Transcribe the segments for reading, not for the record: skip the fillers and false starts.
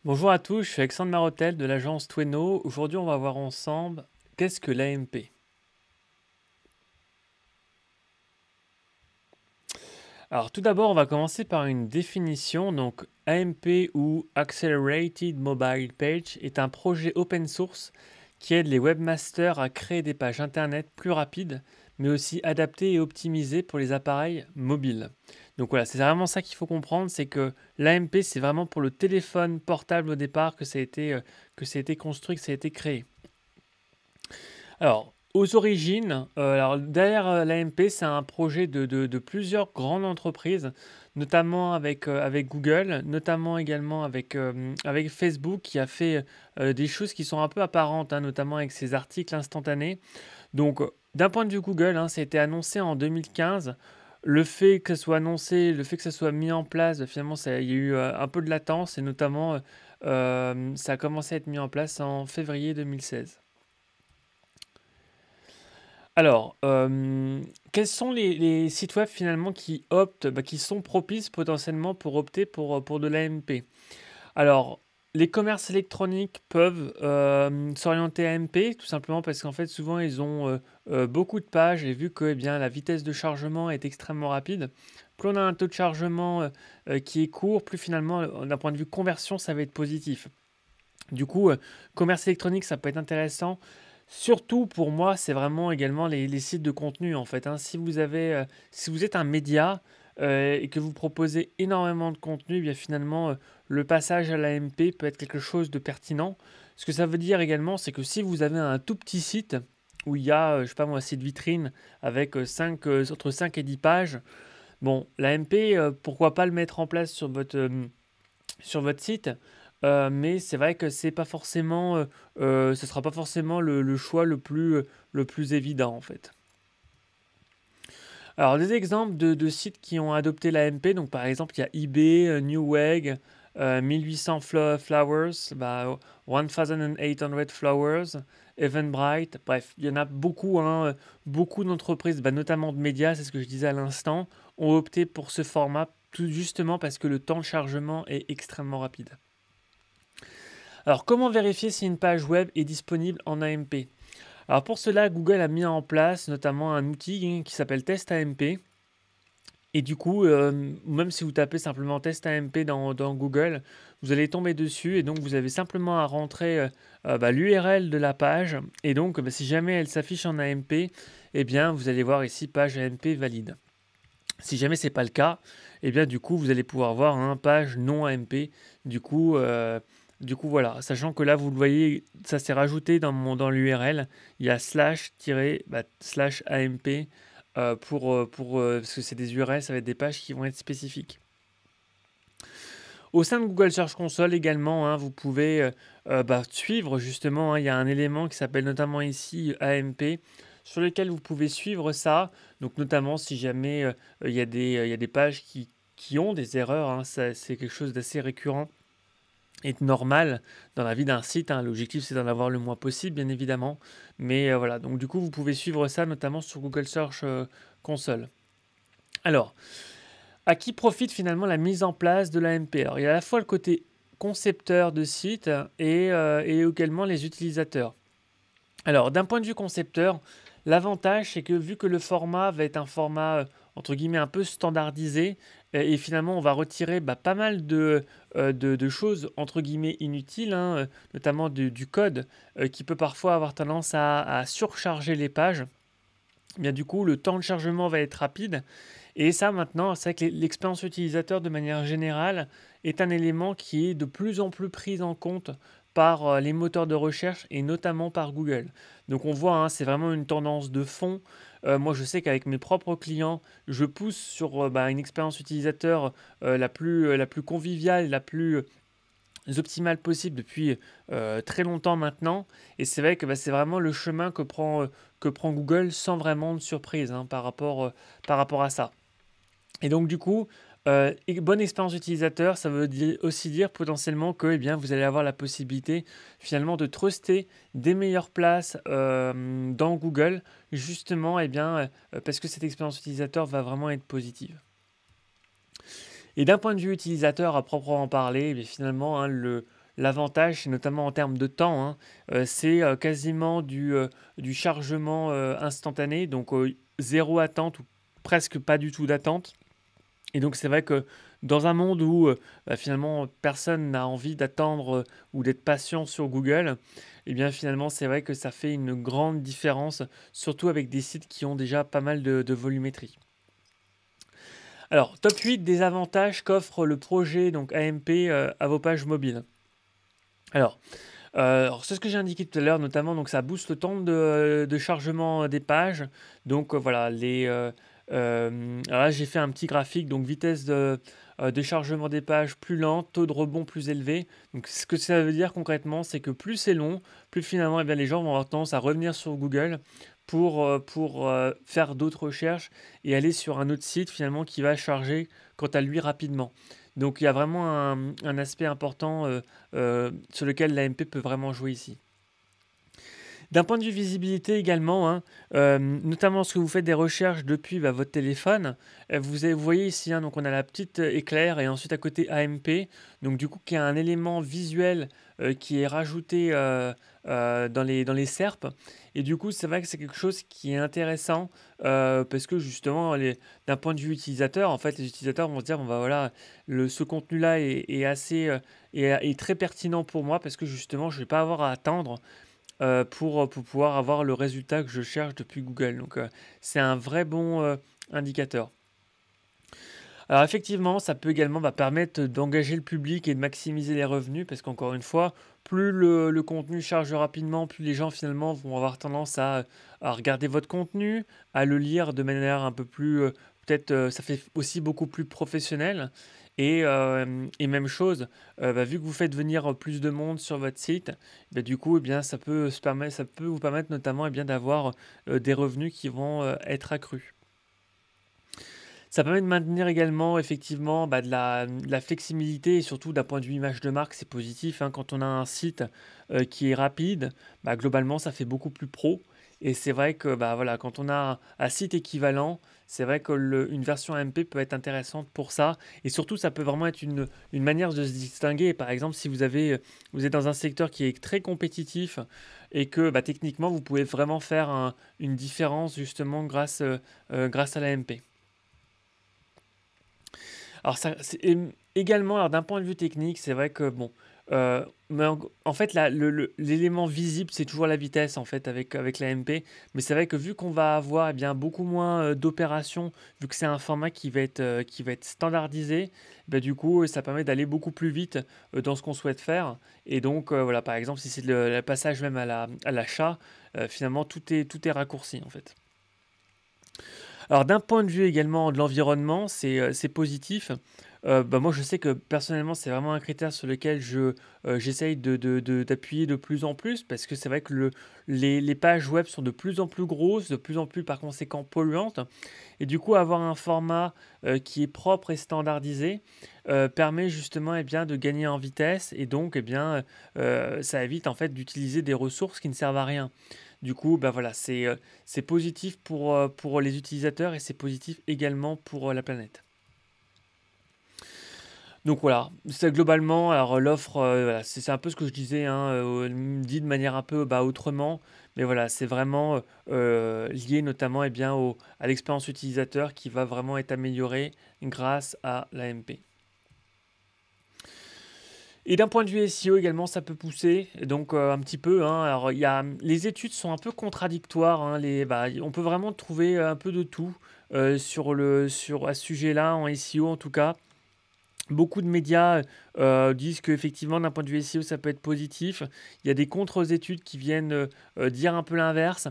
Bonjour à tous, je suis Alexandre Marotel de l'agence Tweno. Aujourd'hui, on va voir ensemble qu'est-ce que l'AMP. Alors, tout d'abord, on va commencer par une définition. Donc, AMP ou Accelerated Mobile Page est un projet open source qui aide les webmasters à créer des pages internet plus rapides, mais aussi adaptées et optimisées pour les appareils mobiles. Donc voilà, c'est vraiment ça qu'il faut comprendre, c'est que l'AMP, c'est vraiment pour le téléphone portable au départ que ça a été construit, que ça a été créé. Alors, aux origines, alors derrière l'AMP, c'est un projet de plusieurs grandes entreprises, notamment avec Google, notamment également avec Facebook, qui a fait des choses qui sont un peu apparentes, hein, notamment avec ses articles instantanés. Donc, d'un point de vue Google, hein, ça a été annoncé en 2015. Le fait que ça soit annoncé, le fait que ça soit mis en place, finalement, il y a eu un peu de latence et notamment, ça a commencé à être mis en place en février 2016. Alors, quels sont les sites web finalement qui optent, qui sont propices potentiellement pour opter pour de l'AMP? Alors, les commerces électroniques peuvent s'orienter à AMP, tout simplement parce qu'en fait, souvent, ils ont beaucoup de pages et vu que eh bien, la vitesse de chargement est extrêmement rapide, plus on a un taux de chargement qui est court, plus finalement, d'un point de vue conversion, ça va être positif. Du coup, commerce électronique, ça peut être intéressant. Surtout pour moi, c'est vraiment également les sites de contenu en fait, hein. Si vous êtes un média et que vous proposez énormément de contenu, eh bien finalement, le passage à l'AMP peut être quelque chose de pertinent. Ce que ça veut dire également, c'est que si vous avez un tout petit site où il y a, je sais pas moi, un site vitrine avec entre 5 et 10 pages, bon, l'AMP, pourquoi pas le mettre en place sur votre site, mais c'est vrai que c'est pas forcément, ce sera pas forcément le choix le plus évident en fait. Alors des exemples de sites qui ont adopté l'AMP, donc par exemple il y a eBay, Newegg, 1800 Flowers, 1800 Flowers, Eventbrite, bref, il y en a beaucoup, hein, beaucoup d'entreprises, notamment de médias, c'est ce que je disais à l'instant, ont opté pour ce format tout justement parce que le temps de chargement est extrêmement rapide. Alors, comment vérifier si une page web est disponible en AMP? Alors, pour cela, Google a mis en place notamment un outil qui s'appelle Test AMP. Et du coup, même si vous tapez simplement Test AMP dans Google, vous allez tomber dessus et donc vous avez simplement à rentrer l'URL de la page. Et donc, si jamais elle s'affiche en AMP, eh bien, vous allez voir ici page AMP valide. Si jamais c'est pas le cas, eh bien du coup vous allez pouvoir voir une page non AMP. Du coup, voilà, sachant que là vous le voyez, ça s'est rajouté dans l'URL, il y a slash AMP parce que c'est des URL, ça va être des pages qui vont être spécifiques. Au sein de Google Search Console également, hein, vous pouvez suivre justement, hein, il y a un élément qui s'appelle notamment ici AMP sur lequel vous pouvez suivre ça. Donc notamment si jamais il y a des pages qui ont des erreurs, hein, c'est quelque chose d'assez récurrent et normal dans la vie d'un site, hein. L'objectif c'est d'en avoir le moins possible bien évidemment. Mais voilà, donc du coup vous pouvez suivre ça notamment sur Google Search Console. Alors, à qui profite finalement la mise en place de l'AMP? Alors, il y a à la fois le côté concepteur de site et également les utilisateurs. Alors, d'un point de vue concepteur, l'avantage, c'est que vu que le format va être un format, entre guillemets, un peu standardisé, et finalement, on va retirer pas mal de choses, entre guillemets, inutiles, hein, notamment du code, qui peut parfois avoir tendance à surcharger les pages. Bien, du coup, le temps de chargement va être rapide. Et ça, maintenant, c'est vrai que l'expérience utilisateur, de manière générale, est un élément qui est de plus en plus pris en compte par les moteurs de recherche et notamment par Google. Donc on voit, hein, c'est vraiment une tendance de fond. Moi, je sais qu'avec mes propres clients, je pousse sur une expérience utilisateur la plus conviviale, la plus optimales possibles depuis très longtemps maintenant. Et c'est vrai que c'est vraiment le chemin que prend Google sans vraiment de surprise, hein, par rapport à ça. Et donc du coup, bonne expérience utilisateur, ça veut aussi dire potentiellement que eh bien, vous allez avoir la possibilité finalement de truster des meilleures places dans Google, justement parce que cette expérience utilisateur va vraiment être positive. Et d'un point de vue utilisateur à proprement parler, eh bien, finalement, hein, l'avantage, c'est notamment en termes de temps, hein, c'est quasiment du chargement instantané, donc zéro attente ou presque pas du tout d'attente. Et donc c'est vrai que dans un monde où finalement personne n'a envie d'attendre ou d'être patient sur Google, et bien finalement c'est vrai que ça fait une grande différence, surtout avec des sites qui ont déjà pas mal de volumétrie. Alors, top 8 des avantages qu'offre le projet donc AMP à vos pages mobiles. Alors, c'est ce que j'ai indiqué tout à l'heure, notamment, donc ça booste le temps de chargement des pages. Donc voilà, alors là, j'ai fait un petit graphique, donc vitesse de chargement des pages plus lente, taux de rebond plus élevé. Donc ce que ça veut dire concrètement, c'est que plus c'est long, plus finalement eh bien, les gens vont avoir tendance à revenir sur Google pour faire d'autres recherches et aller sur un autre site finalement qui va charger quant à lui rapidement. Donc il y a vraiment un aspect important sur lequel l'AMP peut vraiment jouer ici. D'un point de vue visibilité également, hein, notamment lorsque vous faites des recherches depuis votre téléphone, vous voyez ici, hein, donc on a la petite éclair et ensuite à côté AMP, donc du coup qui a un élément visuel qui est rajouté dans les SERP. Et du coup, c'est vrai que c'est quelque chose qui est intéressant parce que justement, d'un point de vue utilisateur, en fait, les utilisateurs vont se dire, bon, bah, voilà, ce contenu-là est assez, est très pertinent pour moi parce que justement, je ne vais pas avoir à attendre pour pouvoir avoir le résultat que je cherche depuis Google. Donc, c'est un vrai bon indicateur. Alors effectivement, ça peut également permettre d'engager le public et de maximiser les revenus parce qu'encore une fois, plus le contenu charge rapidement, plus les gens finalement vont avoir tendance à regarder votre contenu, à le lire de manière un peu plus, peut-être, ça fait aussi beaucoup plus professionnel. Et même chose, vu que vous faites venir plus de monde sur votre site, du coup, eh bien, ça peut vous permettre notamment d'avoir des revenus qui vont être accrus. Ça permet de maintenir également effectivement de la flexibilité et surtout d'un point de vue image de marque, c'est positif, hein. Quand on a un site qui est rapide, globalement ça fait beaucoup plus pro. Et c'est vrai que voilà, quand on a un site équivalent, c'est vrai que une version AMP peut être intéressante pour ça. Et surtout, ça peut vraiment être une manière de se distinguer. Par exemple, si vous êtes dans un secteur qui est très compétitif et que techniquement, vous pouvez vraiment faire une différence justement grâce à l'AMP. Alors, également, alors d'un point de vue technique, c'est vrai que bon, mais en fait, l'élément visible, c'est toujours la vitesse en fait avec la MP. Mais c'est vrai que vu qu'on va avoir beaucoup moins d'opérations, vu que c'est un format qui va être standardisé, du coup, ça permet d'aller beaucoup plus vite dans ce qu'on souhaite faire. Et donc, voilà, par exemple, si c'est le passage même à l'achat, finalement, tout est raccourci en fait. Alors d'un point de vue également de l'environnement, c'est positif. Moi, je sais que personnellement, c'est vraiment un critère sur lequel j'essaye d'appuyer de plus en plus parce que c'est vrai que les pages web sont de plus en plus grosses, de plus en plus par conséquent polluantes. Et du coup, avoir un format qui est propre et standardisé permet justement de gagner en vitesse et donc ça évite en fait d'utiliser des ressources qui ne servent à rien. Du coup, voilà, c'est positif pour les utilisateurs et c'est positif également pour la planète. Donc voilà, c'est globalement, alors l'offre, voilà, c'est un peu ce que je disais, hein, dit de manière un peu autrement, mais voilà, c'est vraiment lié notamment à l'expérience utilisateur qui va vraiment être améliorée grâce à l'AMP. Et d'un point de vue SEO également, ça peut pousser, donc un petit peu, hein. Alors, les études sont un peu contradictoires, hein, on peut vraiment trouver un peu de tout à ce sujet-là, en SEO en tout cas. Beaucoup de médias disent qu'effectivement, d'un point de vue SEO, ça peut être positif. Il y a des contre-études qui viennent dire un peu l'inverse.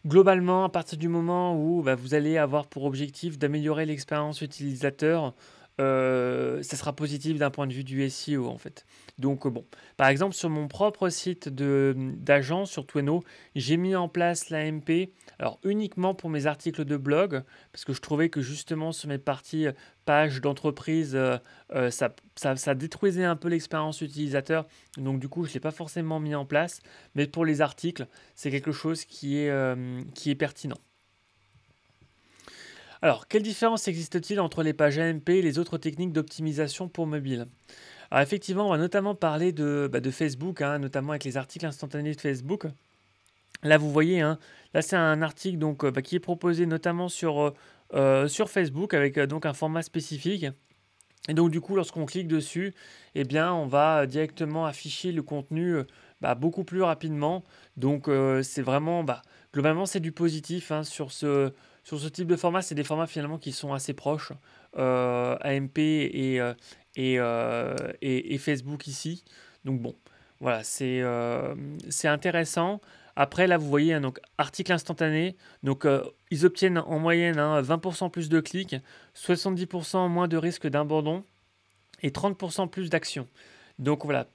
Globalement, à partir du moment où vous allez avoir pour objectif d'améliorer l'expérience utilisateur, ça sera positif d'un point de vue du SEO en fait. Donc bon, par exemple sur mon propre site d'agence sur Tweno, j'ai mis en place l'AMP, alors uniquement pour mes articles de blog, parce que je trouvais que justement sur mes parties pages d'entreprise, ça détruisait un peu l'expérience utilisateur, donc du coup je ne l'ai pas forcément mis en place, mais pour les articles, c'est quelque chose qui est pertinent. Alors, quelle différence existe-t-il entre les pages AMP et les autres techniques d'optimisation pour mobile? Alors effectivement, on va notamment parler de Facebook, hein, notamment avec les articles instantanés de Facebook. Là, vous voyez, hein, là c'est un article donc, qui est proposé notamment sur Facebook avec donc un format spécifique. Et donc du coup, lorsqu'on clique dessus, eh bien, on va directement afficher le contenu beaucoup plus rapidement. Donc c'est vraiment, globalement, c'est du positif hein, sur ce type de format. C'est des formats finalement qui sont assez proches, AMP et Facebook ici. Donc bon, voilà, c'est intéressant. Après, là, vous voyez, hein, donc article instantané. Donc, ils obtiennent en moyenne 20% plus de clics, 70% moins de risque d'abandon et 30% plus d'actions. Donc voilà,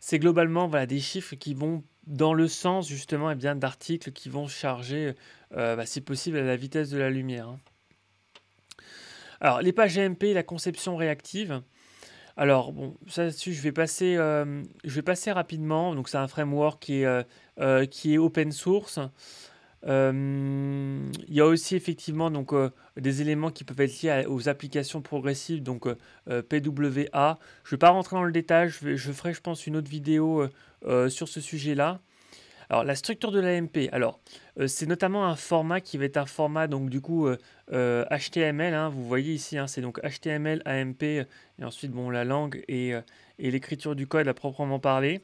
c'est globalement voilà, des chiffres qui vont dans le sens justement d'articles qui vont charger, si possible, à la vitesse de la lumière. Hein. Alors, les pages GMP, la conception réactive. Alors, bon, ça dessus, je vais passer rapidement. Donc, c'est un framework qui est open source. Il y a aussi effectivement donc, des éléments qui peuvent être liés aux applications progressives, donc PWA. Je ne vais pas rentrer dans le détail, je ferai, je pense, une autre vidéo sur ce sujet-là. Alors, la structure de l'AMP, alors, c'est notamment un format qui va être un format, donc du coup, HTML, hein, vous voyez ici, hein, c'est donc HTML, AMP, et ensuite, bon, la langue et l'écriture du code à proprement parler.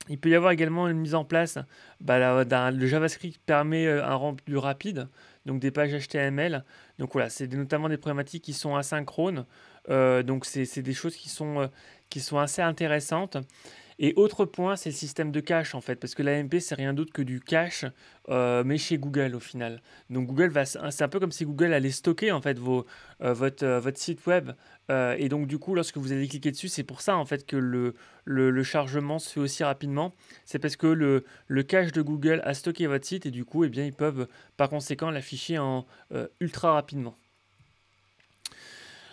Il peut y avoir également une mise en place, le JavaScript permet un rendu rapide, donc des pages HTML. Donc voilà, c'est notamment des problématiques qui sont asynchrones, donc c'est des choses qui sont assez intéressantes. Et autre point, c'est le système de cache en fait, parce que l'AMP c'est rien d'autre que du cache, mais chez Google au final. Donc c'est un peu comme si Google allait stocker en fait votre site web, et donc du coup lorsque vous allez cliquer dessus, c'est pour ça en fait que le chargement se fait aussi rapidement. C'est parce que le cache de Google a stocké votre site et du coup, eh bien, ils peuvent par conséquent l'afficher en ultra rapidement.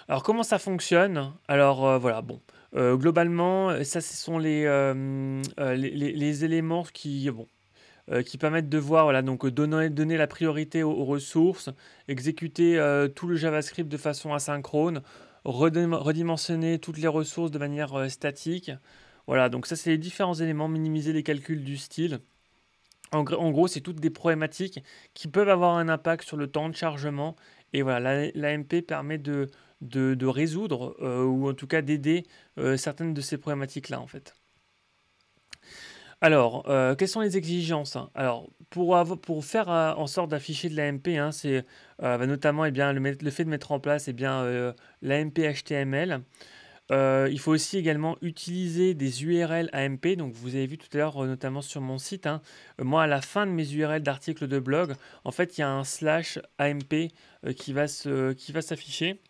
Alors comment ça fonctionne? Alors voilà, bon. Globalement, ça ce sont les éléments qui permettent de voir, voilà, donc donner la priorité aux ressources, exécuter tout le JavaScript de façon asynchrone, redimensionner toutes les ressources de manière statique. Voilà, donc ça c'est les différents éléments, minimiser les calculs du style. En gros, c'est toutes des problématiques qui peuvent avoir un impact sur le temps de chargement. Et voilà, l'AMP permet de résoudre, ou en tout cas d'aider certaines de ces problématiques-là, en fait. Alors, quelles sont les exigences? Hein. Alors, pour faire en sorte d'afficher de l'AMP, hein, c'est notamment le fait de mettre en place l'AMP HTML. Il faut aussi également utiliser des URL AMP. Donc, vous avez vu tout à l'heure, notamment sur mon site, hein, moi, à la fin de mes URL d'articles de blog, en fait, il y a un slash AMP qui va s'afficher.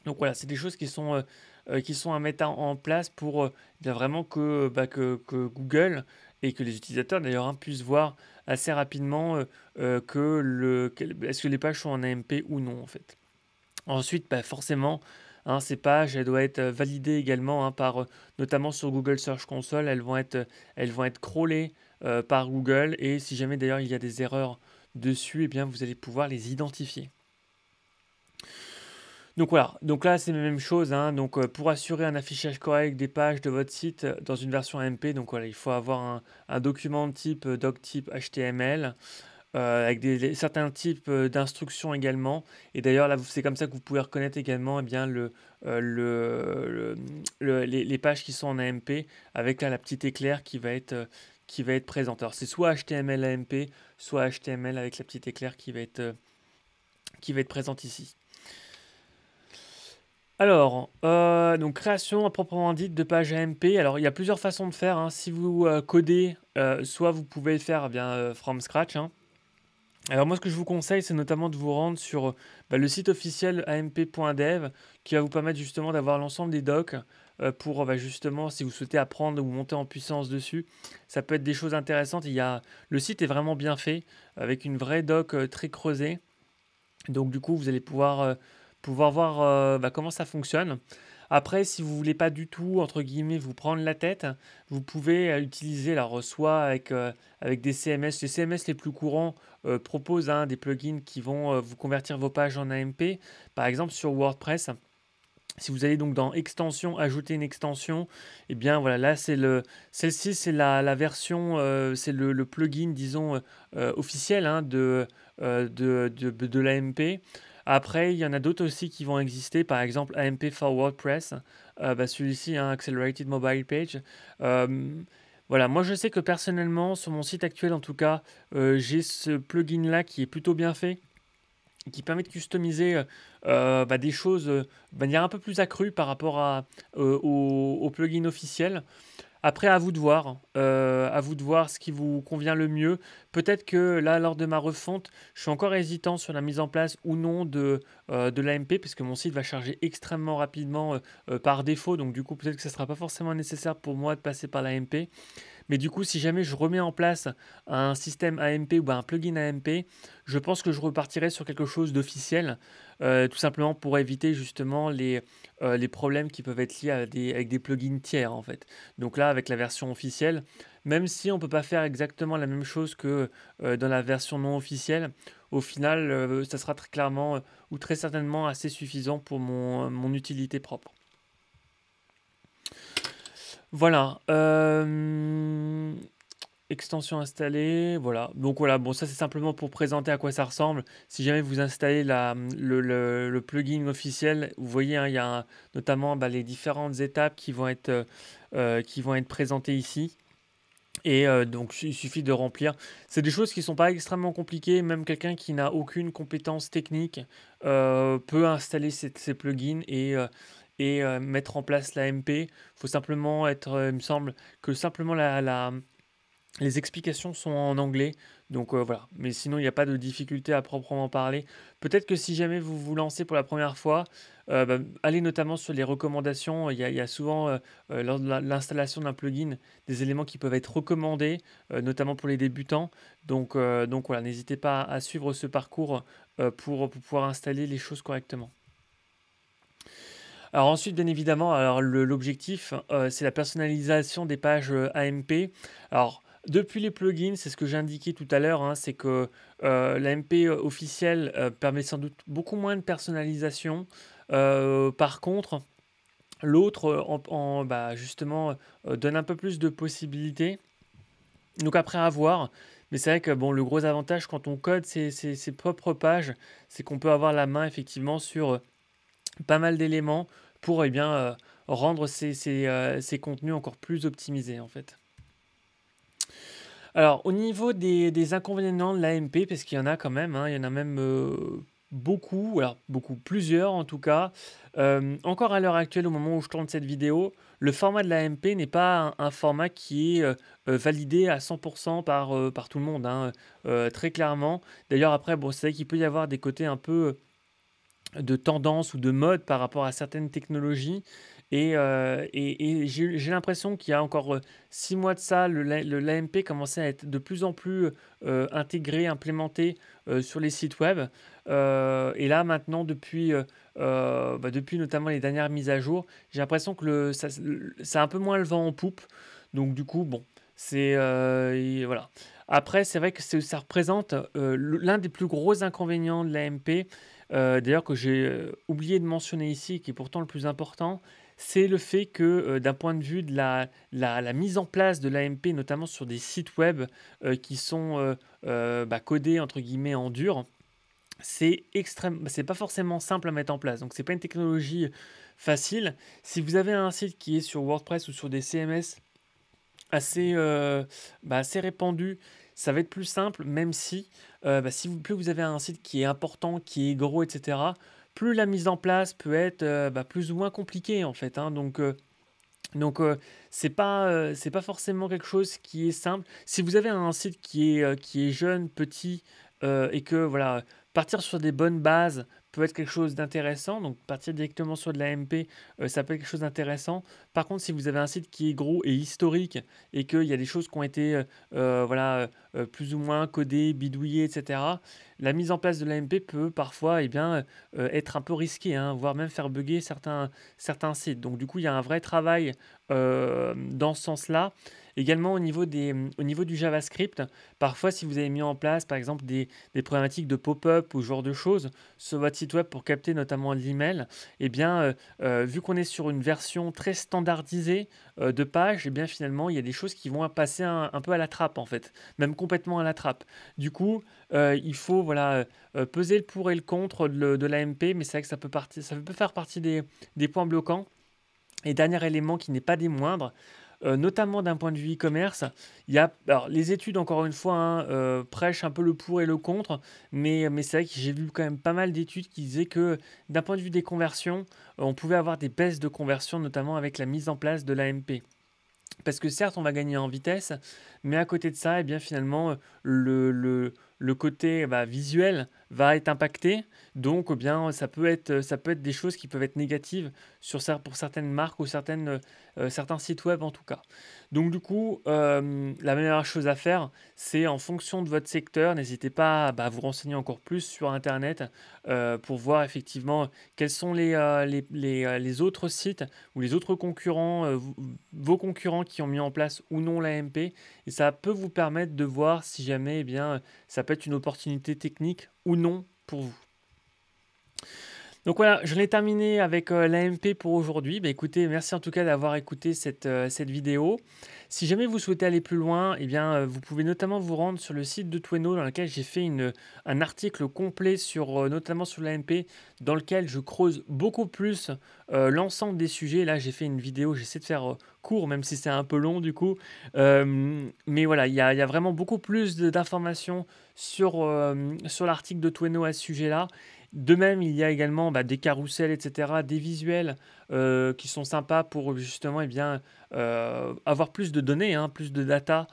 Donc voilà, c'est des choses qui sont à mettre en place pour bien vraiment que Google et que les utilisateurs d'ailleurs puissent voir assez rapidement est-ce que les pages sont en AMP ou non en fait. Ensuite, forcément, hein, ces pages elles doivent être validées également notamment sur Google Search Console, elles vont être crawlées par Google et si jamais d'ailleurs il y a des erreurs dessus, eh bien vous allez pouvoir les identifier. Donc voilà, donc là c'est la même chose, hein. Donc pour assurer un affichage correct des pages de votre site dans une version AMP, donc voilà, il faut avoir un document de type doctype HTML avec certains types d'instructions également. Et d'ailleurs là c'est comme ça que vous pouvez reconnaître également les pages qui sont en AMP avec là, la petite éclair qui va être présente. Alors c'est soit HTML AMP, soit HTML avec la petite éclair qui va être présente ici. Alors, donc création à proprement dite de page AMP. Alors, il y a plusieurs façons de faire. Hein. Si vous codez, soit vous pouvez le faire from scratch. Hein. Alors moi, ce que je vous conseille, c'est notamment de vous rendre sur le site officiel amp.dev qui va vous permettre justement d'avoir l'ensemble des docs pour justement, si vous souhaitez apprendre ou monter en puissance dessus, ça peut être des choses intéressantes. Le site est vraiment bien fait avec une vraie doc très creusée. Donc du coup, vous allez pouvoir voir comment ça fonctionne. Après, si vous voulez pas du tout, entre guillemets, vous prendre la tête, vous pouvez utiliser, alors soit avec des CMS. Les CMS les plus courants proposent des plugins qui vont vous convertir vos pages en AMP. Par exemple, sur WordPress, Si vous allez donc dans extension, ajouter une extension, et bien voilà, là celle-ci c'est la version, c'est le plugin disons officiel hein, de l'AMP. Après, il y en a d'autres aussi qui vont exister, par exemple AMP for WordPress, celui-ci, hein, Accelerated Mobile Page. Euh, voilà, moi je sais que personnellement, sur mon site actuel en tout cas, j'ai ce plugin-là qui est plutôt bien fait, qui permet de customiser des choses de manière un peu plus accrue par rapport au plugin officiel. Après, à vous de voir ce qui vous convient le mieux. Peut-être que là, lors de ma refonte, je suis encore hésitant sur la mise en place ou non de l'AMP, puisque mon site va charger extrêmement rapidement par défaut. Donc, du coup, peut-être que ce ne sera pas forcément nécessaire pour moi de passer par l'AMP. Mais du coup, si jamais je remets en place un système AMP ou un plugin AMP, je pense que je repartirai sur quelque chose d'officiel, tout simplement pour éviter justement les problèmes qui peuvent être liés avec des plugins tiers en fait. Donc là, avec la version officielle, même si on ne peut pas faire exactement la même chose que dans la version non officielle, au final, ça sera très clairement ou très certainement assez suffisant pour mon utilité propre. Voilà. Extension installée, voilà. Donc voilà, bon ça c'est simplement pour présenter à quoi ça ressemble. Si jamais vous installez le plugin officiel, vous voyez, hein, il y a notamment les différentes étapes qui vont être présentées ici. Et donc il suffit de remplir. C'est des choses qui ne sont pas extrêmement compliquées. Même quelqu'un qui n'a aucune compétence technique peut installer ces plugins et mettre en place l'AMP. Il faut simplement être, il me semble, que simplement les explications sont en anglais, donc voilà. Mais sinon, il n'y a pas de difficulté à proprement parler. Peut-être que si jamais vous vous lancez pour la première fois, allez notamment sur les recommandations. Il y a souvent, lors de l'installation d'un plugin, des éléments qui peuvent être recommandés, notamment pour les débutants. Donc voilà, n'hésitez pas à suivre ce parcours pour pouvoir installer les choses correctement. Alors ensuite, bien évidemment, alors l'objectif, c'est la personnalisation des pages AMP. Alors, depuis les plugins, c'est ce que j'ai indiqué tout à l'heure, hein, c'est que l'AMP officiel permet sans doute beaucoup moins de personnalisation. Par contre, l'autre, justement, donne un peu plus de possibilités. Donc après, à voir. Mais c'est vrai que bon, le gros avantage quand on code ses propres pages, c'est qu'on peut avoir la main effectivement sur pas mal d'éléments pour rendre ces contenus encore plus optimisés en fait. Alors au niveau des inconvénients de l'AMP, parce qu'il y en a quand même, hein, il y en a même beaucoup, alors beaucoup, plusieurs en tout cas. Encore à l'heure actuelle, au moment où je tourne cette vidéo, le format de l'AMP n'est pas un format qui est validé à 100% par tout le monde, hein, très clairement. D'ailleurs après, bon, c'est vrai qu'il peut y avoir des côtés un peu de tendance ou de mode par rapport à certaines technologies. Et j'ai l'impression qu'il y a encore 6 mois de ça, l'AMP commençait à être de plus en plus intégré, implémenté sur les sites web. Et là, maintenant, depuis notamment les dernières mises à jour, j'ai l'impression que ça a un peu moins le vent en poupe. Donc, du coup, bon, voilà. Après, c'est vrai que ça représente l'un des plus gros inconvénients de l'AMP, d'ailleurs que j'ai oublié de mentionner ici, qui est pourtant le plus important, c'est le fait que d'un point de vue de la mise en place de l'AMP, notamment sur des sites web qui sont codés entre guillemets en dur, c'est pas forcément simple à mettre en place. Donc c'est pas une technologie facile. Si vous avez un site qui est sur WordPress ou sur des CMS assez répandu, ça va être plus simple, même si, plus vous avez un site qui est important, qui est gros, etc., plus la mise en place peut être plus ou moins compliquée en fait, hein. Donc c'est pas forcément quelque chose qui est simple. Si vous avez un site qui est jeune, petit, et que voilà, partir sur des bonnes bases peut être quelque chose d'intéressant. Donc partir directement sur de la MP, ça peut être quelque chose d'intéressant. Par contre, si vous avez un site qui est gros et historique et qu'il y a des choses qui ont été plus ou moins codées, bidouillées, etc., la mise en place de l'AMP peut parfois être un peu risquée, hein, voire même faire bugger certains sites. Donc du coup, il y a un vrai travail dans ce sens-là. Également au niveau du JavaScript, parfois si vous avez mis en place par exemple des problématiques de pop-up ou ce genre de choses sur votre site web pour capter notamment l'email, eh bien vu qu'on est sur une version très standardisée de page, eh bien finalement il y a des choses qui vont passer un peu à la trappe en fait, même complètement à la trappe. Du coup, il faut voilà, peser le pour et le contre de l'AMP, mais c'est vrai que ça peut faire partie des points bloquants. Et dernier élément qui n'est pas des moindres, notamment d'un point de vue e-commerce, il y a alors, les études, encore une fois, hein, prêchent un peu le pour et le contre, mais c'est vrai que j'ai vu quand même pas mal d'études qui disaient que d'un point de vue des conversions, on pouvait avoir des baisses de conversion, notamment avec la mise en place de l'AMP. Parce que certes, on va gagner en vitesse, mais à côté de ça, eh bien, finalement, le côté visuel va être impacté. Donc, eh bien, ça peut être des choses qui peuvent être négatives pour certaines marques ou certains sites web en tout cas. Donc, du coup, la meilleure chose à faire, c'est en fonction de votre secteur, n'hésitez pas à vous renseigner encore plus sur Internet pour voir effectivement quels sont les autres sites ou les autres concurrents, vos concurrents qui ont mis en place ou non l'AMP, et ça peut vous permettre de voir si jamais eh bien, ça peut être une opportunité technique ou non pour vous. Donc voilà, je l'ai terminé avec l'AMP pour aujourd'hui. Bah, écoutez, merci en tout cas d'avoir écouté cette vidéo. Si jamais vous souhaitez aller plus loin, eh bien, vous pouvez notamment vous rendre sur le site de Tweno dans lequel j'ai fait un article complet notamment sur l'AMP, dans lequel je creuse beaucoup plus l'ensemble des sujets. Là, j'ai fait une vidéo, j'essaie de faire court, même si c'est un peu long du coup. Mais voilà, il y a vraiment beaucoup plus d'informations sur l'article de Tweno à ce sujet-là. De même, il y a également des carousels, etc., des visuels qui sont sympas pour justement avoir plus de données, hein, plus de data.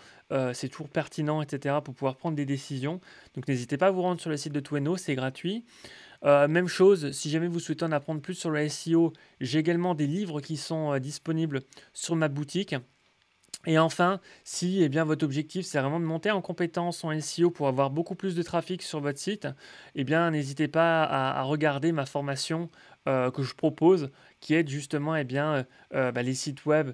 C'est toujours pertinent, etc., pour pouvoir prendre des décisions. Donc n'hésitez pas à vous rendre sur le site de Tweno, c'est gratuit. Même chose, si jamais vous souhaitez en apprendre plus sur le SEO, j'ai également des livres qui sont disponibles sur ma boutique. Et enfin, si eh bien, votre objectif c'est vraiment de monter en compétence en SEO pour avoir beaucoup plus de trafic sur votre site, eh bien n'hésitez pas à regarder ma formation que je propose, qui est justement les sites web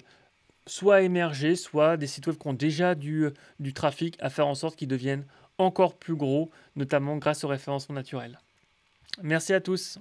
soit émergés, soit des sites web qui ont déjà du trafic, à faire en sorte qu'ils deviennent encore plus gros, notamment grâce au référencement naturel. Merci à tous.